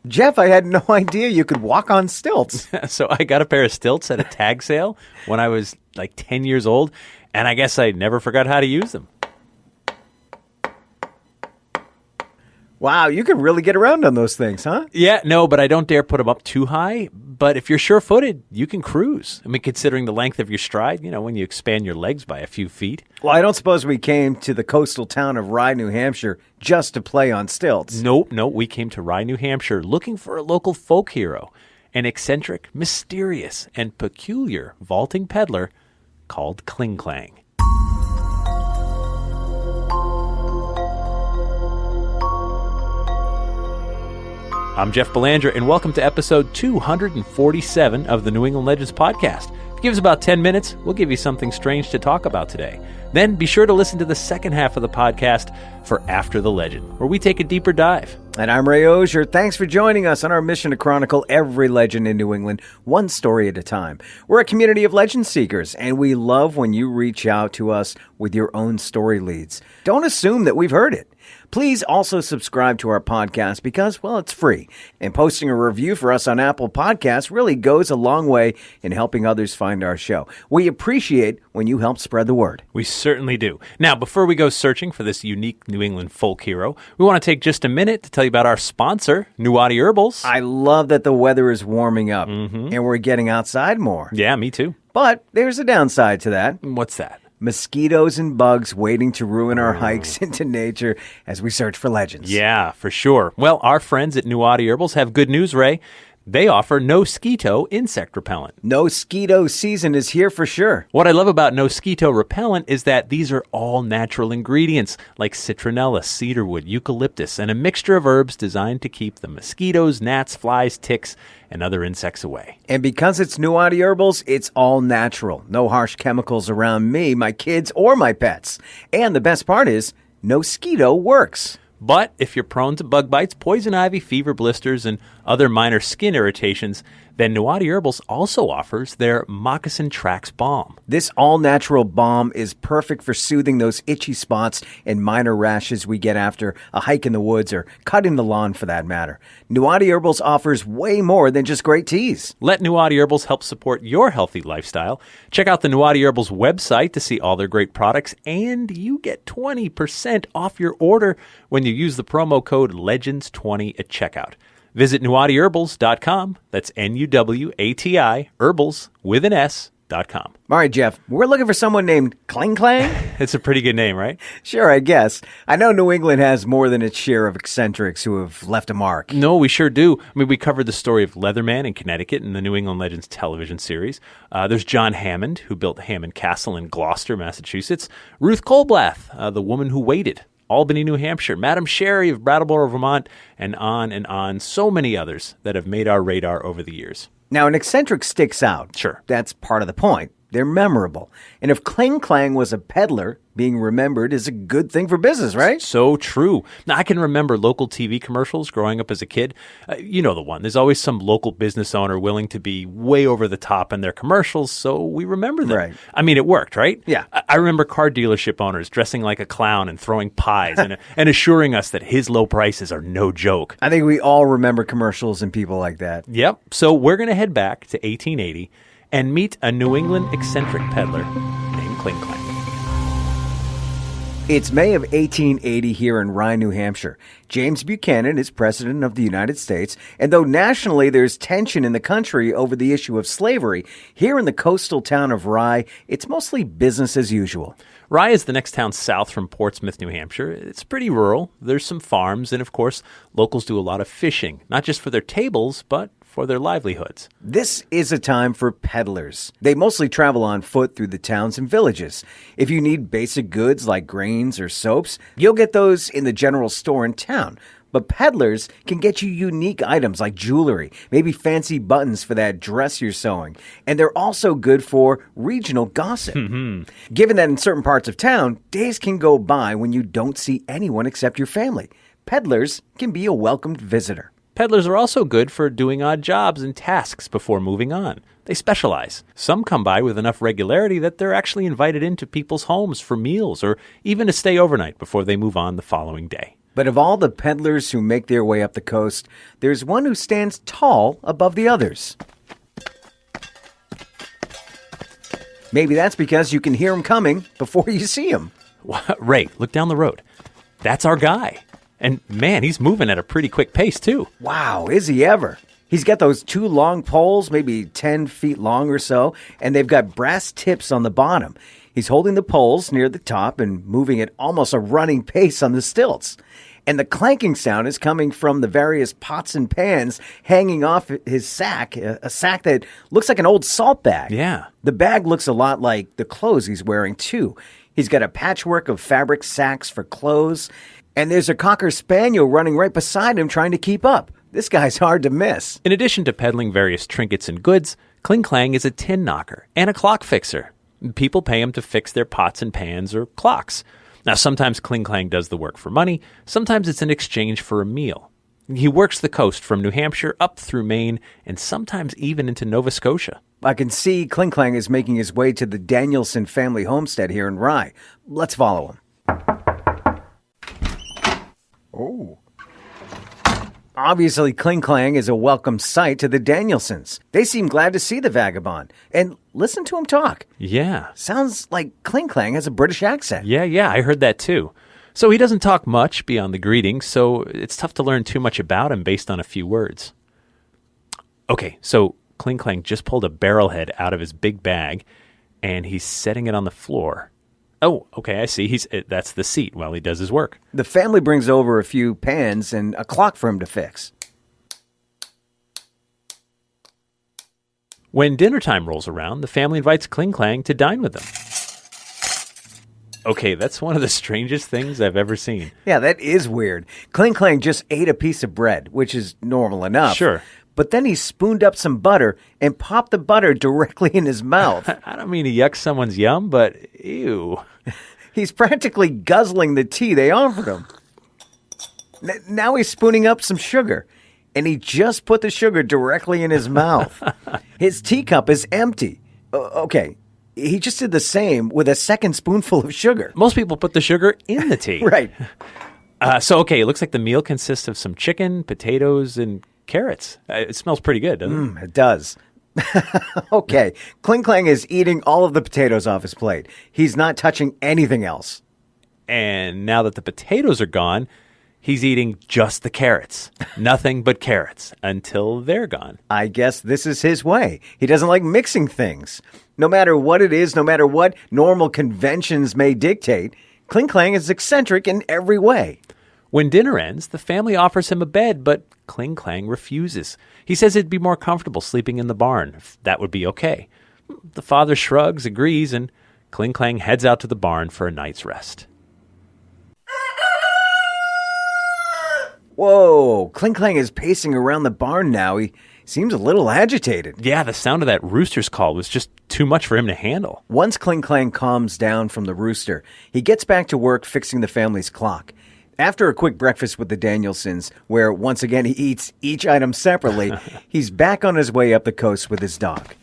Jeff, I had no idea you could walk on stilts. So I got a pair of stilts at a tag sale when I was like 10 years old, and I guess I never forgot how to use them. Wow, you can really get around on those things, huh? Yeah, no, but I don't dare put them up too high. But if you're sure-footed, you can cruise. I mean, considering the length of your stride, when you expand your legs by a few feet. Well, I don't suppose we came to the coastal town of Rye, New Hampshire, just to play on stilts. Nope, we came to Rye, New Hampshire, looking for a local folk hero, an eccentric, mysterious, and peculiar vaulting peddler called Cling-Clang. I'm Jeff Belanger, and welcome to episode 247 of the New England Legends podcast. Give us about 10 minutes. We'll give you something strange to talk about today. Then be sure to listen to the second half of the podcast for After the Legend, where we take a deeper dive. And I'm Ray Auger. Thanks for joining us on our mission to chronicle every legend in New England, one story at a time. We're a community of legend seekers, and we love when you reach out to us with your own story leads. Don't assume that we've heard it. Please also subscribe to our podcast because, well, it's free. And posting a review for us on Apple Podcasts really goes a long way in helping others find our show. We appreciate when you help spread the word. We certainly do. Now, before we go searching for this unique New England folk hero, we want to take just a minute to tell you about our sponsor, Nuwadi Herbals. I love that the weather is warming up and we're getting outside more. Yeah, me too. But there's a downside to that. What's that? Mosquitoes and bugs waiting to ruin our hikes into nature as we search for legends. Yeah, for sure. Well, our friends at Nuwadi Herbals have good news, Ray. They offer No-Skeeto insect repellent. No-Skeeto season is here for sure. What I love about No-Skeeto repellent is that these are all natural ingredients like citronella, cedarwood, eucalyptus, and a mixture of herbs designed to keep the mosquitoes, gnats, flies, ticks, and other insects away. And because it's Nuwadi Herbals, it's all natural. No harsh chemicals around me, my kids, or my pets. And the best part is, No-Skeeto works. But if you're prone to bug bites, poison ivy, fever blisters, and other minor skin irritations, then Nuwadi Herbals also offers their Moccasin Tracks Balm. This all-natural balm is perfect for soothing those itchy spots and minor rashes we get after a hike in the woods or cutting the lawn for that matter. Nuwadi Herbals offers way more than just great teas. Let Nuwadi Herbals help support your healthy lifestyle. Check out the Nuwadi Herbals website to see all their great products, and you get 20% off your order when you use the promo code LEGENDS20 at checkout. Visit NuwadiHerbals.com. That's Nuwati, herbals with an S.com. All right, Jeff, we're looking for someone named Cling-Clang? It's a pretty good name, right? Sure, I guess. I know New England has more than its share of eccentrics who have left a mark. No, we sure do. I mean, we covered the story of Leatherman in Connecticut in the New England Legends television series. There's John Hammond, who built Hammond Castle in Gloucester, Massachusetts. Ruth Colblath, the woman who waited. Albany, New Hampshire, Madam Sherry of Brattleboro, Vermont, and on. So many others that have made our radar over the years. Now, an eccentric sticks out. Sure. That's part of the point. They're memorable. And if Cling-Clang was a peddler, being remembered is a good thing for business, right? So true. Now, I can remember local TV commercials growing up as a kid. You know the one. There's always some local business owner willing to be way over the top in their commercials, so we remember them. Right. I mean, it worked, right? Yeah. I remember car dealership owners dressing like a clown and throwing pies and assuring us that his low prices are no joke. I think we all remember commercials and people like that. Yep. So we're going to head back to 1880 and meet a New England eccentric peddler named Cling-Clang. It's May of 1880 here in Rye, New Hampshire. James Buchanan is President of the United States, and though nationally there's tension in the country over the issue of slavery, here in the coastal town of Rye, it's mostly business as usual. Rye is the next town south from Portsmouth, New Hampshire. It's pretty rural. There's some farms, and of course, locals do a lot of fishing, not just for their tables, but for their livelihoods. This is a time for peddlers. They mostly travel on foot through the towns and villages. If you need basic goods like grains or soaps, you'll get those in the general store in town. But peddlers can get you unique items like jewelry, maybe fancy buttons for that dress you're sewing. And they're also good for regional gossip. Given that in certain parts of town, days can go by when you don't see anyone except your family. Peddlers can be a welcomed visitor. Peddlers are also good for doing odd jobs and tasks before moving on. They specialize. Some come by with enough regularity that they're actually invited into people's homes for meals or even to stay overnight before they move on the following day. But of all the peddlers who make their way up the coast, there's one who stands tall above the others. Maybe that's because you can hear him coming before you see him. Ray, look down the road. That's our guy. And man, he's moving at a pretty quick pace, too. Wow, is he ever? He's got those 2 long poles, maybe 10 feet long or so, and they've got brass tips on the bottom. He's holding the poles near the top and moving at almost a running pace on the stilts. And the clanking sound is coming from the various pots and pans hanging off his sack, a sack that looks like an old salt bag. Yeah. The bag looks a lot like the clothes he's wearing, too. He's got a patchwork of fabric sacks for clothes, and there's a Cocker Spaniel running right beside him trying to keep up. This guy's hard to miss. In addition to peddling various trinkets and goods, Cling-Clang is a tin knocker and a clock fixer. People pay him to fix their pots and pans or clocks. Now, sometimes Cling-Clang does the work for money. Sometimes it's in exchange for a meal. He works the coast from New Hampshire up through Maine and sometimes even into Nova Scotia. I can see Cling-Clang is making his way to the Danielson family homestead here in Rye. Let's follow him. Oh. Obviously, Cling-Clang is a welcome sight to the Danielsons. They seem glad to see the vagabond. And listen to him talk. Yeah. Sounds like Cling-Clang has a British accent. Yeah, I heard that too. So he doesn't talk much beyond the greetings, so it's tough to learn too much about him based on a few words. Okay, so Cling-Clang just pulled a barrel head out of his big bag, and he's setting it on the floor. Oh, okay, I see. That's the seat while he does his work. The family brings over a few pans and a clock for him to fix. When dinner time rolls around, the family invites Cling-Clang to dine with them. Okay, that's one of the strangest things I've ever seen. Yeah, that is weird. Cling-Clang just ate a piece of bread, which is normal enough. Sure. But then he spooned up some butter and popped the butter directly in his mouth. I don't mean to yuck someone's yum, but ew. He's practically guzzling the tea they offered him. Now he's spooning up some sugar, and he just put the sugar directly in his mouth. His teacup is empty. Okay, he just did the same with a second spoonful of sugar. Most people put the sugar in the tea. Right. It looks like the meal consists of some chicken, potatoes, and carrots. It smells pretty good, doesn't it? It does. Okay, Cling-Clang is eating all of the potatoes off his plate. He's not touching anything else. And now that the potatoes are gone, he's eating just the carrots. Nothing but carrots until they're gone. I guess this is his way. He doesn't like mixing things. No matter what it is, no matter what normal conventions may dictate, Cling-Clang is eccentric in every way. When dinner ends, the family offers him a bed, but Cling-Clang refuses. He says it'd be more comfortable sleeping in the barn, if that would be okay. The father shrugs, agrees, and Cling-Clang heads out to the barn for a night's rest. Whoa, Cling-Clang is pacing around the barn now. He seems a little agitated. Yeah, the sound of that rooster's call was just too much for him to handle. Once Cling-Clang calms down from the rooster, he gets back to work fixing the family's clock. After a quick breakfast with the Danielsons, where once again he eats each item separately, he's back on his way up the coast with his dog.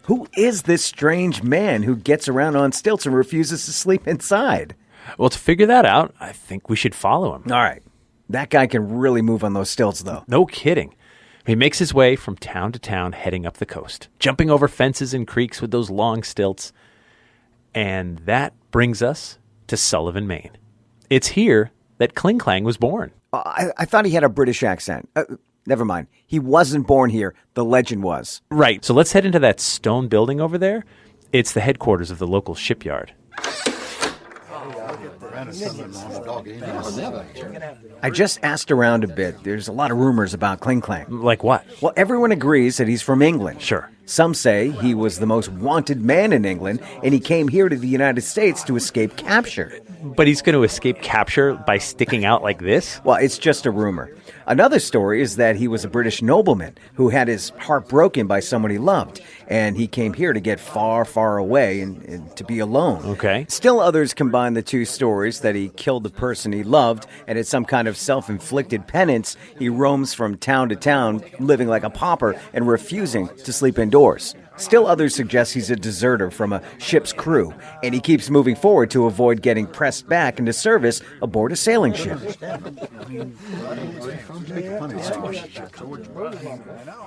Who is this strange man who gets around on stilts and refuses to sleep inside? Well, to figure that out, I think we should follow him. All right. That guy can really move on those stilts, though. No kidding. He makes his way from town to town, heading up the coast, jumping over fences and creeks with those long stilts. And that brings us to Sullivan, Maine. It's here that Cling-Clang was born. I thought he had a British accent. Never mind. He wasn't born here. The legend was. Right. So let's head into that stone building over there. It's the headquarters of the local shipyard. I just asked around a bit. There's a lot of rumors about Cling-Clang. Like what? Well, everyone agrees that he's from England. Sure. Some say he was the most wanted man in England, and he came here to the United States to escape capture. But he's going to escape capture by sticking out like this? Well, it's just a rumor. Another story is that he was a British nobleman who had his heart broken by someone he loved, and he came here to get far, far away and to be alone. Okay. Still others combine the two stories that he killed the person he loved, and as some kind of self-inflicted penance, he roams from town to town, living like a pauper and refusing to sleep indoors. Still others suggest he's a deserter from a ship's crew, and he keeps moving forward to avoid getting pressed back into service aboard a sailing ship.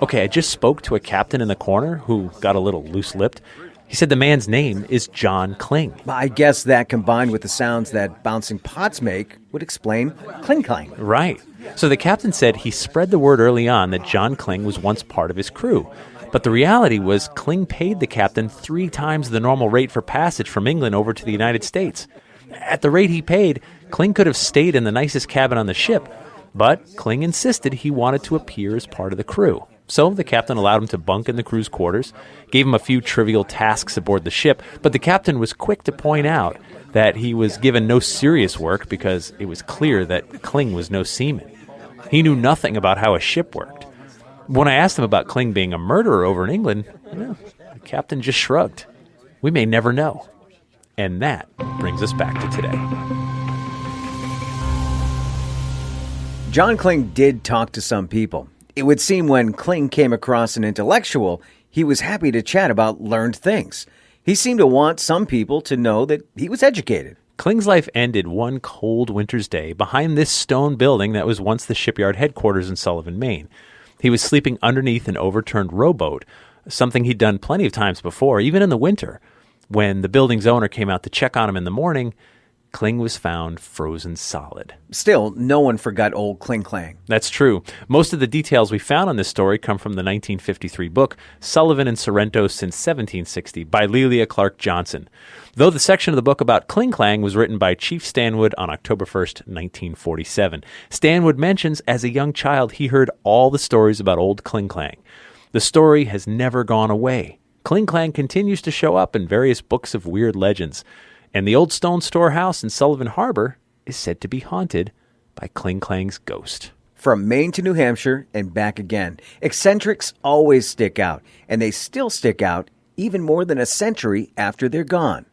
Okay, I just spoke to a captain in the corner who got a little loose-lipped. He said the man's name is John Kling. I guess that combined with the sounds that bouncing pots make would explain Cling-Clang. Right. So the captain said he spread the word early on that John Kling was once part of his crew. But the reality was Kling paid the captain 3 times the normal rate for passage from England over to the United States. At the rate he paid, Kling could have stayed in the nicest cabin on the ship, but Kling insisted he wanted to appear as part of the crew. So the captain allowed him to bunk in the crew's quarters, gave him a few trivial tasks aboard the ship, but the captain was quick to point out that he was given no serious work because it was clear that Kling was no seaman. He knew nothing about how a ship worked. When I asked him about Kling being a murderer over in England, the captain just shrugged. We may never know. And that brings us back to today. John Kling did talk to some people. It would seem when Kling came across an intellectual, he was happy to chat about learned things. He seemed to want some people to know that he was educated. Kling's life ended one cold winter's day behind this stone building that was once the shipyard headquarters in Sullivan, Maine. He was sleeping underneath an overturned rowboat, something he'd done plenty of times before, even in the winter. When the building's owner came out to check on him in the morning, Kling was found frozen solid. Still, no one forgot old Cling-Clang. That's true. Most of the details we found on this story come from the 1953 book, Sullivan and Sorrento Since 1760, by Lelia Clark Johnson. Though the section of the book about Cling-Clang was written by Chief Stanwood on October 1st, 1947. Stanwood mentions as a young child he heard all the stories about old Cling-Clang. The story has never gone away. Cling-Clang continues to show up in various books of weird legends. And the old stone storehouse in Sullivan Harbor is said to be haunted by Cling-Clang's ghost. From Maine to New Hampshire and back again, eccentrics always stick out, and they still stick out even more than a century after they're gone.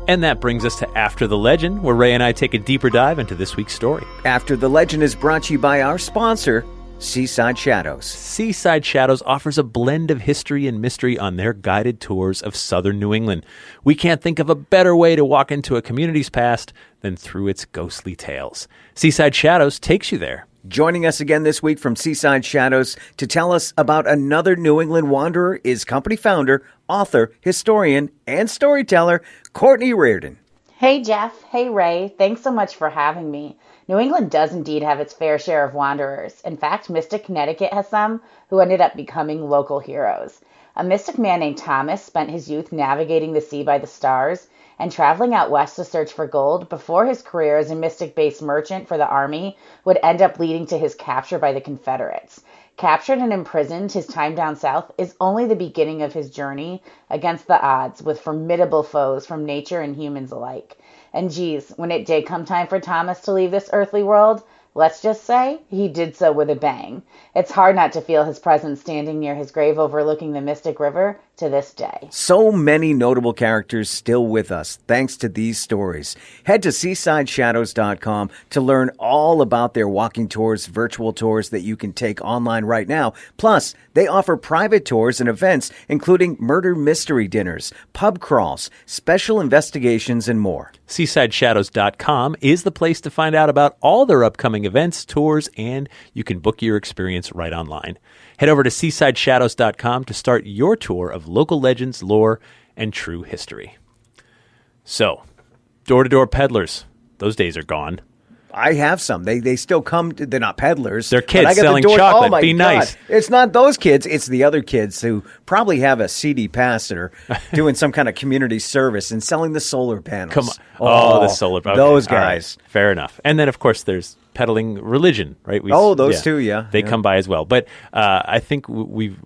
And that brings us to After the Legend, where Ray and I take a deeper dive into this week's story. After the Legend is brought to you by our sponsor, Seaside Shadows. Seaside Shadows offers a blend of history and mystery on their guided tours of southern New England. We can't think of a better way to walk into a community's past than through its ghostly tales. Seaside Shadows takes you there. Joining us again this week from Seaside Shadows to tell us about another New England wanderer is company founder, author, historian, and storyteller, Courtney Reardon. Hey, Jeff. Hey, Ray. Thanks so much for having me. New England does indeed have its fair share of wanderers. In fact, Mystic, Connecticut has some who ended up becoming local heroes. A mystic man named Thomas spent his youth navigating the sea by the stars and traveling out west to search for gold before his career as a mystic-based merchant for the army would end up leading to his capture by the Confederates. Captured and imprisoned, his time down south is only the beginning of his journey against the odds with formidable foes from nature and humans alike. And geez, when it did come time for Thomas to leave this earthly world, let's just say he did so with a bang. It's hard not to feel his presence standing near his grave overlooking the Mystic River to this day. So many notable characters still with us thanks to these stories. Head to seasideshadows.com to learn all about their walking tours, virtual tours that you can take online right now. Plus, they offer private tours and events including murder mystery dinners, pub crawls, special investigations, and more. SeasideShadows.com is the place to find out about all their upcoming events, tours, and you can book your experience right online. Head over to SeasideShadows.com to start your tour of local legends, lore, and true history. So, door-to-door peddlers, those days are gone. I have some. They still come. They're not peddlers. They're kids selling chocolate. Oh, be nice. It's not those kids. It's the other kids who probably have a CD pass or doing some kind of community service and selling the solar panels. Come on. Oh, the solar panels. Okay. Those guys. Right. Fair enough. And then, of course, there's peddling religion, right? Those two, yeah. They come by as well. But I think we've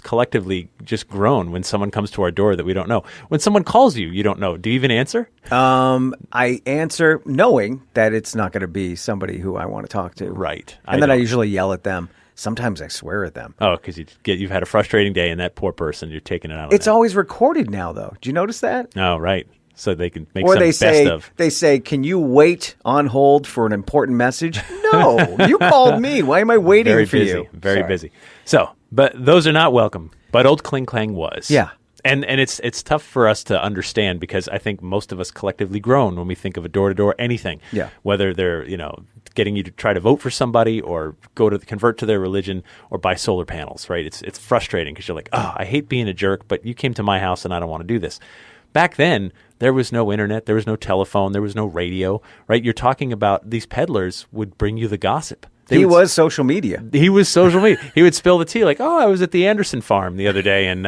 collectively just grown when someone comes to our door that we don't know. When someone calls you, you don't know. Do you even answer? I answer knowing that it's not going to be somebody who I want to talk to. Right. And then I usually yell at them. Sometimes I swear at them. Oh, because you've had a frustrating day and that poor person, you're taking it out on It's them. always recorded now, though. Do you notice that? Oh, right. so they can make Or some best of. they say, can you wait on hold for an important message? No, you called me. Why am I waiting Very for busy, you? very Sorry. busy. So, but those are not welcome. But old Cling-Clang was. Yeah. And it's tough for us to understand because I think most of us collectively groan when we think of a door-to-door anything. Yeah. Whether they're, getting you to try to vote for somebody or convert to their religion or buy solar panels, right? It's frustrating because you're like, oh, I hate being a jerk, but you came to my house and I don't want to do this. Back then, there was no internet, there was no telephone, there was no radio, right? You're talking about these peddlers would bring you the gossip. He was social media. He was social media. He would spill the tea like, oh, I was at the Anderson farm the other day and,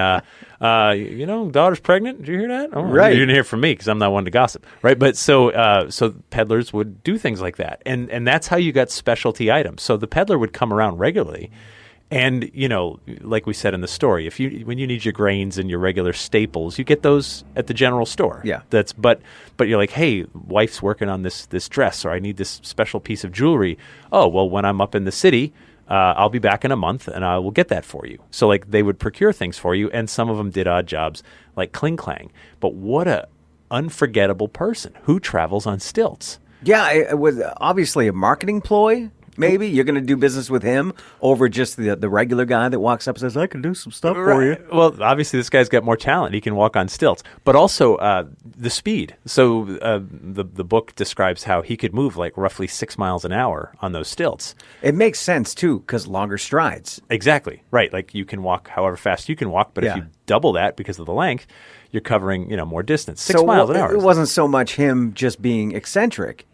daughter's pregnant. Did you hear that? Oh, Right. You didn't hear from me because I'm not one to gossip. Right. But so peddlers would do things like that. And that's how you got specialty items. So the peddler would come around regularly. And, like we said in the story, when you need your grains and your regular staples, you get those at the general store. Yeah. But you're like, hey, wife's working on this dress, or I need this special piece of jewelry. Oh, well, when I'm up in the city, I'll be back in a month and I will get that for you. So like they would procure things for you, and some of them did odd jobs like Cling-Clang. But what a unforgettable person who travels on stilts. Yeah, it was obviously a marketing ploy. Maybe you're going to do business with him over just the regular guy that walks up and says, I can do some stuff for you. Well, obviously, this guy's got more talent. He can walk on stilts, but also the speed. So the book describes how he could move like roughly 6 miles an hour on those stilts. It makes sense, too, because longer strides. Exactly. Right. Like you can walk however fast you can walk, but if you double that because of the length, you're covering more distance. 6 miles an hour. It wasn't so much him just being eccentric.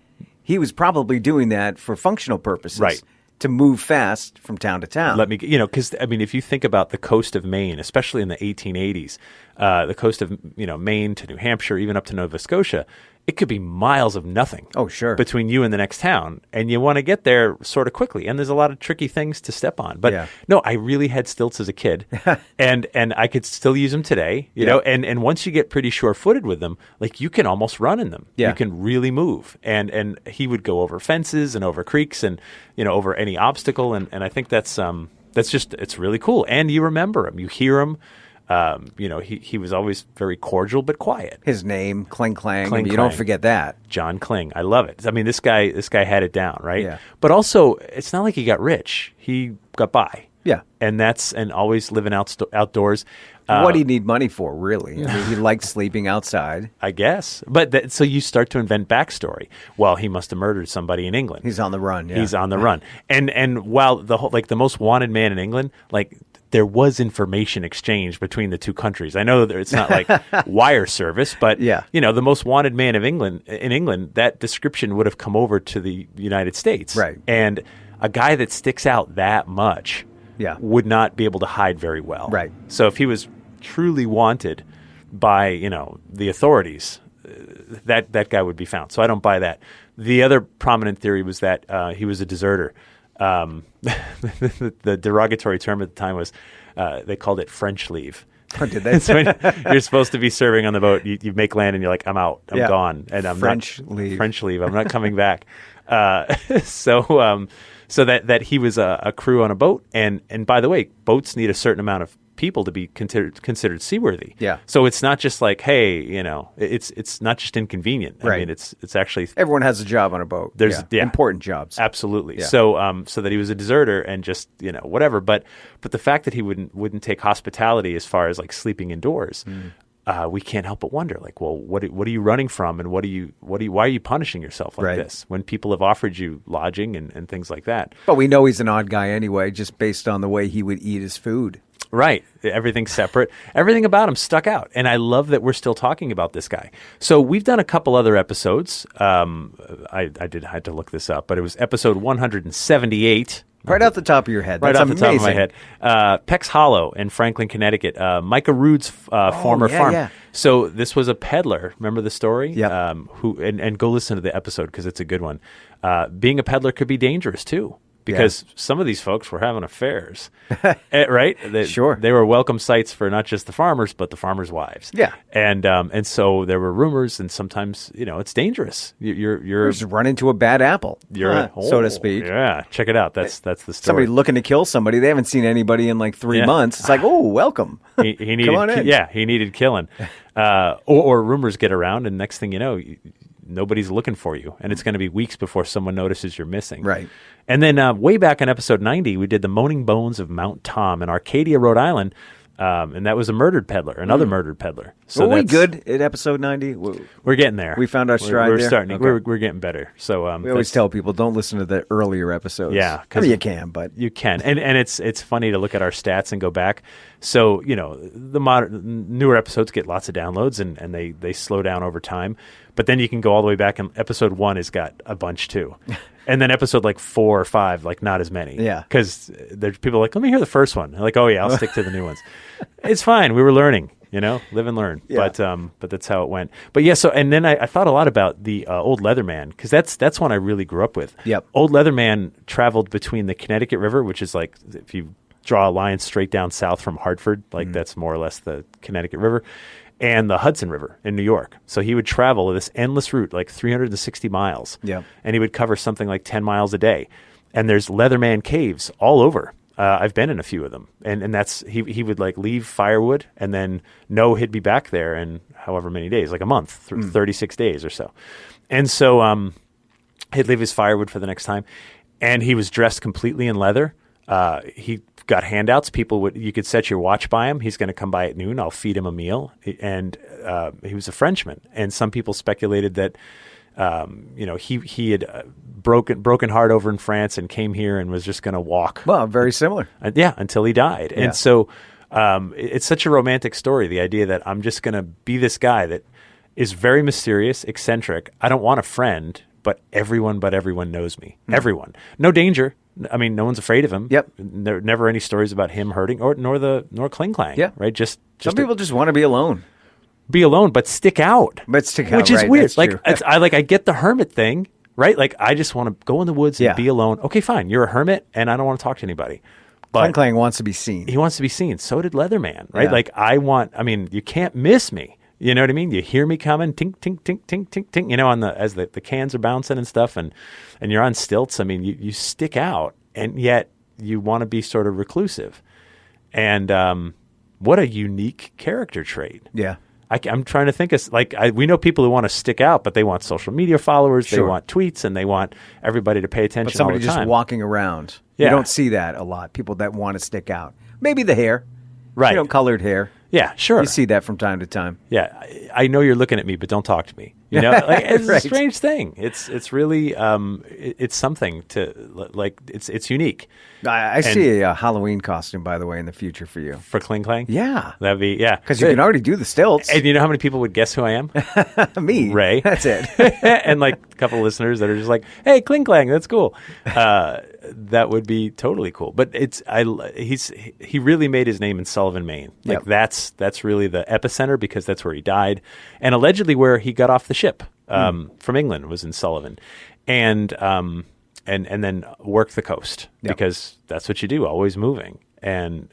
He was probably doing that for functional purposes. Right. To move fast from town to town. Because, if you think about the coast of Maine, especially in the 1880s, the coast of, Maine to New Hampshire, even up to Nova Scotia, it could be miles of nothing. Oh, sure. Between you and the next town. And you want to get there sort of quickly. And there's a lot of tricky things to step on. But no, I really had stilts as a kid. and I could still use them today, you know. And once you get pretty sure-footed with them, like you can almost run in them. Yeah. You can really move. And he would go over fences and over creeks and, over any obstacle. And I think that's just, it's really cool. And you remember him. You hear him. He was always very cordial but quiet. His name, Cling-Clang. Cling-Clang. You don't forget that. John Kling. I love it. This guy had it down, right? Yeah. But also, it's not like he got rich. He got by. Yeah. And always living outdoors. What do you need money for, really? He liked sleeping outside. I guess. But so you start to invent backstory. Well, he must have murdered somebody in England. He's on the run, yeah. He's on the run. And while the most wanted man in England, there was information exchange between the two countries. I know that it's not like wire service, but the most wanted man in England, that description would have come over to the United States. Right. And a guy that sticks out that much would not be able to hide very well. Right. So if he was truly wanted by, the authorities, that guy would be found. So I don't buy that. The other prominent theory was that he was a deserter. The derogatory term at the time was they called it French leave. Oh, did they? So you're supposed to be serving on the boat. You make land and you're like, I'm out. I'm gone. And I'm French leave. I'm not coming back. So that he was a crew on a boat. And by the way, boats need a certain amount of people to be considered seaworthy. Yeah. So it's not just like, hey, it's not just inconvenient. Right. I mean, it's actually everyone has a job on a boat. There's important jobs. Absolutely. Yeah. So that he was a deserter and just whatever. But the fact that he wouldn't take hospitality as far as like sleeping indoors, we can't help but wonder, like, well, what are you running from, and why are you punishing yourself like this when people have offered you lodging and things like that? But we know he's an odd guy anyway, just based on the way he would eat his food. Right. Everything's separate. Everything about him stuck out. And I love that we're still talking about this guy. So we've done a couple other episodes. I had to look this up, but it was episode 178. Right off the top of your head. Right That's off the top of my amazing. head. Peck's Hollow in Franklin, Connecticut. Micah Rood's former farm. Yeah. So this was a peddler. Remember the story? Yep. And go listen to the episode because it's a good one. Being a peddler could be dangerous too. because some of these folks were having affairs, right? Sure. They were welcome sights for not just the farmers, but the farmers' wives. Yeah. And so there were rumors, and sometimes, it's dangerous. You're just run into a bad apple, so to speak. Yeah, check it out. That's the story. Somebody looking to kill somebody. They haven't seen anybody in like 3 months. It's like, oh, welcome. He needed, come on in. Yeah, he needed killing. Or rumors get around, and next thing you know, nobody's looking for you, and it's going to be weeks before someone notices you're missing. Right. And then way back in episode 90, we did the Moaning Bones of Mount Tom in Arcadia, Rhode Island, and that was a murdered peddler, another murdered peddler. So were we good at episode 90? We're getting there. We found our stride We're there? starting. Okay. We're getting better. So we always tell people, don't listen to the earlier episodes. Yeah. I mean, you can, but... You can. And it's funny to look at our stats and go back. So, the newer episodes get lots of downloads, and they slow down over time. But then you can go all the way back, and episode 1 has got a bunch too. And then episode 4 or 5, not as many. Yeah. Because there's people let me hear the first one. Like, oh yeah, I'll stick to the new ones. It's fine. We were learning, live and learn. Yeah. But that's how it went. But yeah, so, and then I thought a lot about the Old Leatherman, because that's one I really grew up with. Yep. Old Leatherman traveled between the Connecticut River, which is like, if you draw a line straight down south from Hartford, that's more or less the Connecticut River, and the Hudson River in New York. So he would travel this endless route, 360 miles. Yeah. And he would cover something like 10 miles a day. And there's Leatherman caves all over. I've been in a few of them. And that's, he would leave firewood and then know he'd be back there in however many days, like a month, 36 days or so. And so he'd leave his firewood for the next time. And he was dressed completely in leather. He got handouts. You could set your watch by him. He's going to come by at noon. I'll feed him a meal. And he was a Frenchman. And some people speculated that, he had broken heart over in France and came here and was just going to walk. Well, very similar. Until he died. Yeah. And so it's such a romantic story, the idea that I'm just going to be this guy that is very mysterious, eccentric. I don't want a friend, but everyone knows me. Everyone. No danger. I mean, no one's afraid of him. Yep. There never any stories about him hurting nor Cling-Clang. Yeah. Right. Some people just want to be alone. Be alone, but stick out. Which is weird. That's like true. I get the hermit thing, right? Like I just want to go in the woods and be alone. Okay, fine. You're a hermit, and I don't want to talk to anybody. But Cling-Clang wants to be seen. He wants to be seen. So did Leatherman, right? Yeah. You can't miss me. You know what I mean? You hear me coming, tink, tink, tink, tink, tink, tink. As the cans are bouncing and stuff, and you're on stilts. I mean, you stick out, and yet you want to be sort of reclusive. And what a unique character trait. Yeah. I'm trying to think of we know people who want to stick out, but they want social media followers, Sure. they want tweets, and they want everybody to pay attention. But somebody all the time. just walking around. Yeah. You don't see that a lot. People that want to stick out. Maybe the hair. Right. Colored hair. Yeah, sure. You see that from time to time. Yeah, I know you're looking at me, but don't talk to me. It's Right. a strange thing. It's really it's something to it's unique. I see a Halloween costume, by the way, in the future for you. For Cling-Clang? Yeah. That'd be, Because you can already do the stilts. And you know how many people would guess who I am? Me. Ray. That's it. And a couple of listeners that are just like, hey, Cling-Clang, that's cool. That would be totally cool. But he really made his name in Sullivan, Maine. Yep. That's really the epicenter because that's where he died. And allegedly where he got off the ship from England was in Sullivan. And then worked the coast because that's what you do, always moving. And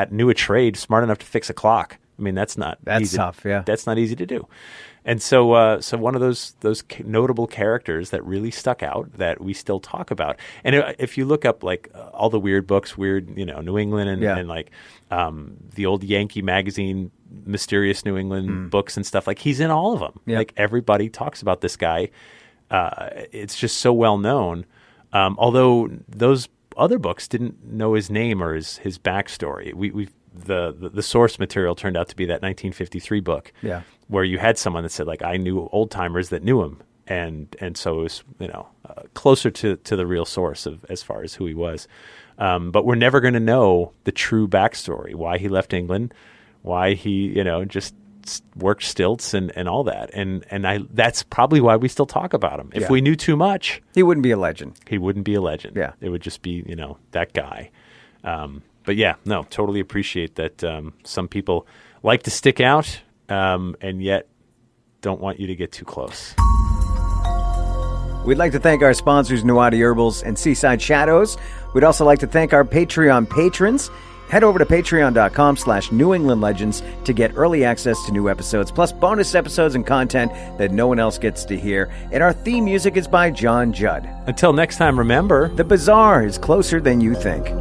knew a trade, smart enough to fix a clock. I mean, that's easy. Tough, yeah. That's not easy to do. And so one of those notable characters that really stuck out that we still talk about. And if you look up all the weird books, New England and the old Yankee magazine, Mysterious New England books and stuff, he's in all of them. Yeah. Everybody talks about this guy. It's just so well known. Although those other books didn't know his name or his backstory. The source material turned out to be that 1953 book, where you had someone that said I knew old timers that knew him, and so it was closer to the real source of as far as who he was. But we're never going to know the true backstory, why he left England, why he just worked stilts and all that, and that's probably why we still talk about him. If we knew too much, he wouldn't be a legend. He wouldn't be a legend. Yeah, it would just be that guy. But yeah, no, totally appreciate that. Some people like to stick out, and yet don't want you to get too close. We'd like to thank our sponsors, Nuadi Herbals and Seaside Shadows. We'd also like to thank our Patreon patrons. Head over to patreon.com/New England Legends to get early access to new episodes, plus bonus episodes and content that no one else gets to hear. And our theme music is by John Judd. Until next time, remember, the bazaar is closer than you think.